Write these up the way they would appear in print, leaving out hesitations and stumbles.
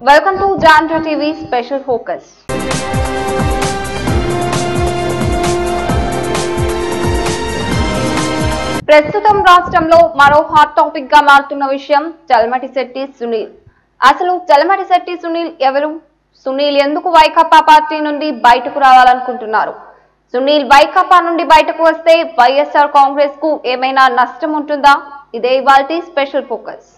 Welcome to Jandra TV Special Focus. ప్రస్తుతం రాష్ట్రంలో మరో హాట్ టాపిక్ గా మారుతున్న విషయం చలమటిశెట్టి సునీల్. అసలు చలమటిశెట్టి సునీల్ ఎవరు? సునీల్ ఎందుకు వైకాపా పార్టీ నుండి బయటకు రావాలనుకుంటున్నారు? సునీల్ వైకాపా నుండి బయటకు వస్తే వైఎస్ఆర్ కాంగ్రెస్ కు ఏమైనా నష్టం ఉంటుందా? ఇదే ఇవాల్టి స్పెషల్ ఫోకస్.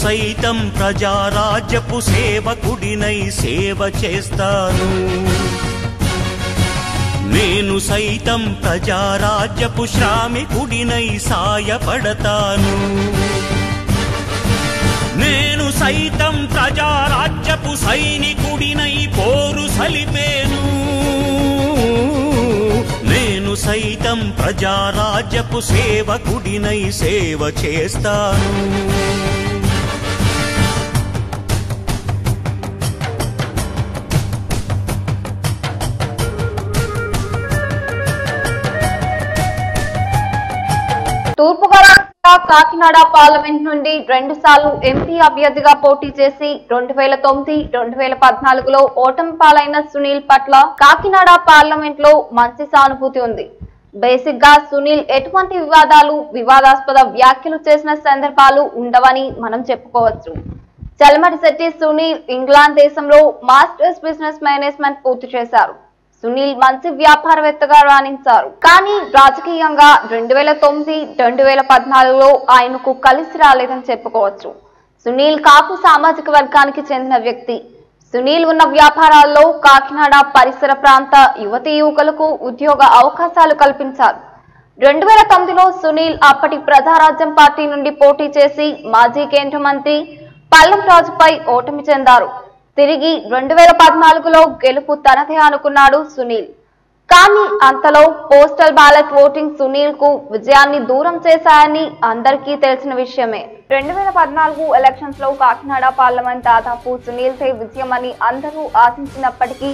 సైతం ప్రజారాజ్యపు సేవకుడినై సేవ చేస్తాను. నేను సైతం ప్రజారాజ్యపు శ్రామికుడినై సాయపడతాను. నేను సైతం ప్రజారాజ్యపు సైనికుడినై పోరు సలిపేను. నేను సైతం ప్రజారాజ్యపు సేవకుడినై సేవ చేస్తాను. తూర్పుగోదావరి జిల్లా కాకినాడ పార్లమెంట్ నుండి 2 సార్లు ఎంపీ అభ్యర్థిగా పోటీ చేసి 2009, 2014లో ఓటమి పాలైన సునీల్ పట్ల కాకినాడ పార్లమెంట్ లో మంచి సానుభూతి ఉంది. బేసిక్ గా సునీల్ ఎటువంటి వివాదాస్పద వ్యాఖ్యలు చేసిన సందర్భాలు ఉండవని మనం చెప్పుకోవచ్చు. చలమటిశెట్టి సునీల్ ఇంగ్లాండ్ దేశంలో మాస్టర్స్ బిజినెస్ మేనేజ్మెంట్ పూర్తి చేశారు. సునీల్ మంచి వ్యాపారవేత్తగా రాణించారు. కానీ రాజకీయంగా 2009, 2014లో ఆయనకు కలిసి రాలేదని చెప్పుకోవచ్చు. సునీల్ కాపు సామాజిక వర్గానికి చెందిన వ్యక్తి. సునీల్ ఉన్న వ్యాపారాల్లో కాకినాడ పరిసర ప్రాంత యువతీ యువకులకు ఉద్యోగ అవకాశాలు కల్పించారు. 2009లో సునీల్ అప్పటి ప్రజారాజ్యం పార్టీ నుండి పోటీ చేసి మాజీ కేంద్ర మంత్రి పల్లం రాజుపై ఓటమి చెందారు. తిరిగి 2014లో గెలుపు తనదే అనుకున్నాడు సునీల్. కానీ అంతలో పోస్టల్ బ్యాలెట్ ఓటింగ్ సునీల్ కు విజయాన్ని దూరం చేశాయని అందరికీ తెలిసిన విషయమే. 2014 ఎలక్షన్స్ లో కాకినాడ పార్లమెంట్ దాదాపు సునీల్ తే విజయమని అందరూ ఆశించినప్పటికీ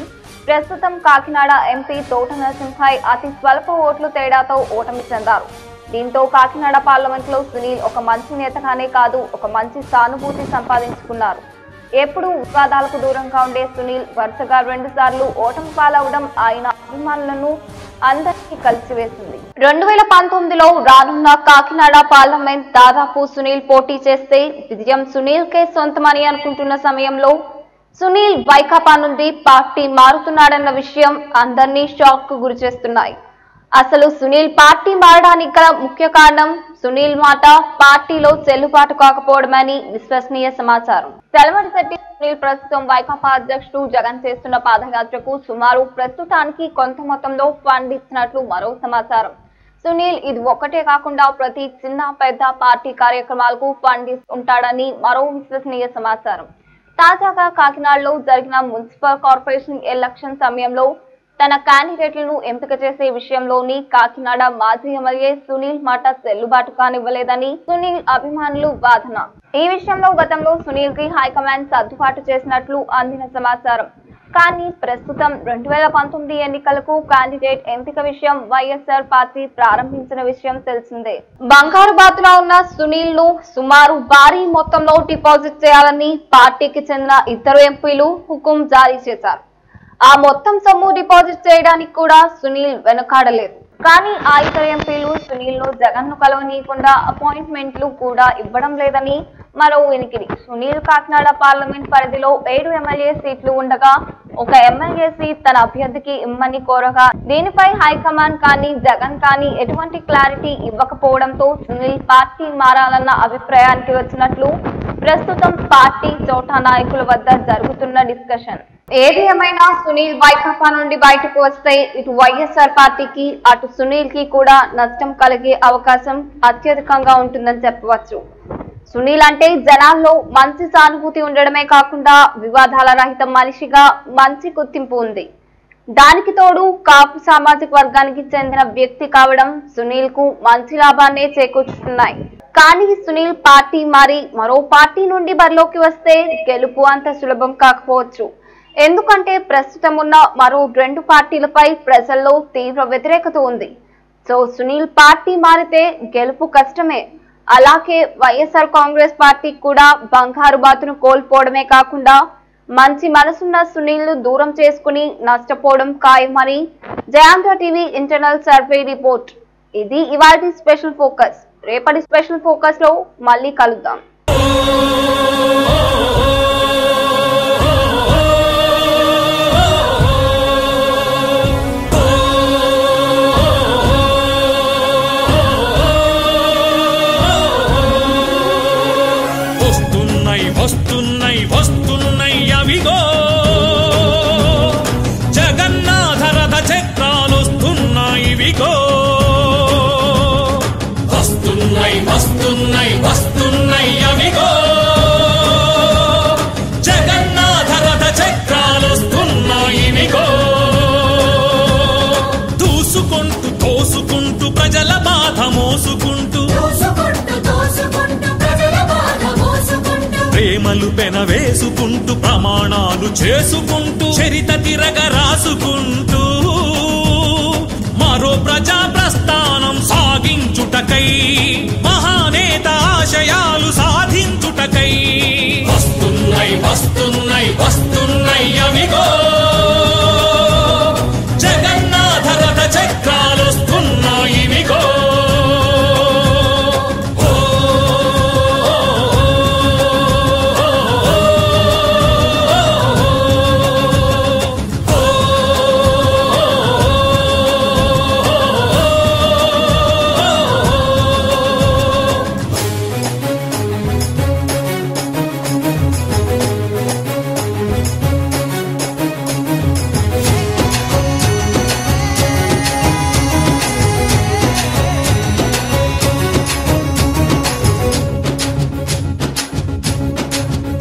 ప్రస్తుతం కాకినాడ ఎంపీ తోట నరసింహయ్య అతి స్వల్ప ఓట్ల తేడాతో ఓటమి చెందారు. దీంతో కాకినాడ పార్లమెంట్ లో సునీల్ ఒక మంచి నేతగానే కాదు, ఒక మంచి సానుభూతి సంపాదించుకున్నారు. ఎప్పుడు వివాదాలకు దూరంగా ఉండే సునీల్ వరుసగా 2 సార్లు ఓటమి పాలవడం ఆయన అభిమానులను అందరికీ కలిసివేసింది. 2019లో రానున్న కాకినాడ పార్లమెంట్ దాదాపు సునీల్ పోటీ చేస్తే విజయం సునీల్ కే సొంతమని అనుకుంటున్న సమయంలో సునీల్ వైకాపా నుండి పార్టీ మారుతున్నాడన్న విషయం అందరినీ షాక్ కు గురి చేస్తున్నాయి. అసలు సునీల్ పార్టీ మారడానికి గల ముఖ్య కారణం సునీల్ మాట పార్టీలో చెల్లుబాటు కాకపోవడమని విశ్వసనీయ సమాచారం. చలమటిశెట్టి సునీల్ ప్రస్తుతం వైకాపా అధ్యక్షుడు జగన్ చేస్తున్న పాదయాత్రకు సుమారు ప్రస్తుతానికి కొంత మొత్తంలో ఫండ్ ఇచ్చినట్లు మరో సమాచారం. సునీల్ ఇది ఒక్కటే కాకుండా ప్రతి చిన్న పెద్ద పార్టీ కార్యక్రమాలకు ఫండ్ ఉంటాడని మరో విశ్వసనీయ సమాచారం. తాజాగా కాకినాడలో జరిగిన మున్సిపల్ కార్పొరేషన్ ఎలక్షన్ సమయంలో తన క్యాండిడేట్లను ఎంపిక చేసే విషయంలోని కాకినాడ మాజీ ఎమ్మెల్యే సునీల్ మాట చెల్లుబాటు కానివ్వలేదని సునీల్ అభిమానులు వాదన. ఈ విషయంలో గతంలో సునీల్ కి హైకమాండ్ సర్దుబాటు చేసినట్లు అందిన సమాచారం. కానీ ప్రస్తుతం 2019 ఎన్నికలకు క్యాండిడేట్ ఎంపిక విషయం వైఎస్ఆర్ పార్టీ ప్రారంభించిన విషయం తెలిసిందే. బంగారు బాతులో ఉన్న సునీల్ ను సుమారు భారీ మొత్తంలో డిపాజిట్ చేయాలని పార్టీకి చెందిన 2 ఎంపీలు హుకుం జారీ చేశారు. ఆ మొత్తం సొమ్ము డిపాజిట్ చేయడానికి కూడా సునీల్ వెనుకాడలేదు. కానీ ఆ 2 ఎంపీలు సునీల్ ను జగన్ ను కలవనీయకుండా అపాయింట్మెంట్లు కూడా ఇవ్వడం లేదని మరో వినికిడి. సునీల్ కాకినాడ పార్లమెంట్ పరిధిలో 7 ఎమ్మెల్యే సీట్లు ఉండగా ఒక ఎమ్మెల్యే సీట్ తన అభ్యర్థికి ఇమ్మని కోరగా దీనిపై హైకమాండ్ కానీ జగన్ కానీ ఎటువంటి క్లారిటీ ఇవ్వకపోవడంతో సునీల్ పార్టీ మారాలన్న అభిప్రాయానికి వచ్చినట్లు ప్రస్తుతం పార్టీ చోటా నాయకుల వద్ద జరుగుతున్న డిస్కషన్. ఏది ఏమైనా సునీల్ వైకాపా నుండి బయటకు వస్తే ఇటు వైఎస్ఆర్ పార్టీకి అటు సునీల్ కి కూడా నష్టం కలిగే అవకాశం అత్యధికంగా ఉంటుందని చెప్పవచ్చు. సునీల్ అంటే జనాల్లో మంచి సానుభూతి ఉండడమే కాకుండా వివాదాల రహిత మనిషిగా మంచి గుర్తింపు ఉంది. దానికి తోడు కాపు సామాజిక వర్గానికి చెందిన వ్యక్తి కావడం సునీల్ కు మంచి లాభాన్నే చేకూర్చుతున్నాయి. కానీ సునీల్ పార్టీ మారి మరో పార్టీ నుండి బరిలోకి వస్తే గెలుపు అంత సులభం కాకపోవచ్చు. ఎందుకంటే ప్రస్తుతం ఉన్న మరో 2 పార్టీలపై ప్రజల్లో తీవ్ర వ్యతిరేకత ఉంది. సో సునీల్ పార్టీ మారితే గెలుపు కష్టమే. అలాగే వైఎస్ఆర్ కాంగ్రెస్ పార్టీ కూడా బంగారు బాతును కోల్పోవడమే కాకుండా మంచి మనసున్న సునీల్ దూరం చేసుకుని నష్టపోవడం ఖాయమని Jaya Andhra TV internal survey report. ఇది ఇవాల్టి స్పెషల్ ఫోకస్. రేపటి స్పెషల్ ఫోకస్ లో మళ్ళీ కలుద్దాం. వస్తున్నాయి అవిగో జగన్నాథ రథ చక్రాలు వస్తున్నాయి విగో వస్తున్నాయి అవిగో జగన్నాథ రథ చక్రాలు వస్తున్నాయి విగో తోసుకుంటూ ప్రజల బాధ మోసుకుంటూ ప్రేమలు పెనవేసుకుంటూ ప్రమాణాలు చేసుకుంటూ చరిత తిరగ రాసుకుంటూ మరో ప్రజా ప్రస్థానం సాగించుటకై మహానేత ఆశయాలు సాధించుటకై వస్తున్నాయి అవిగో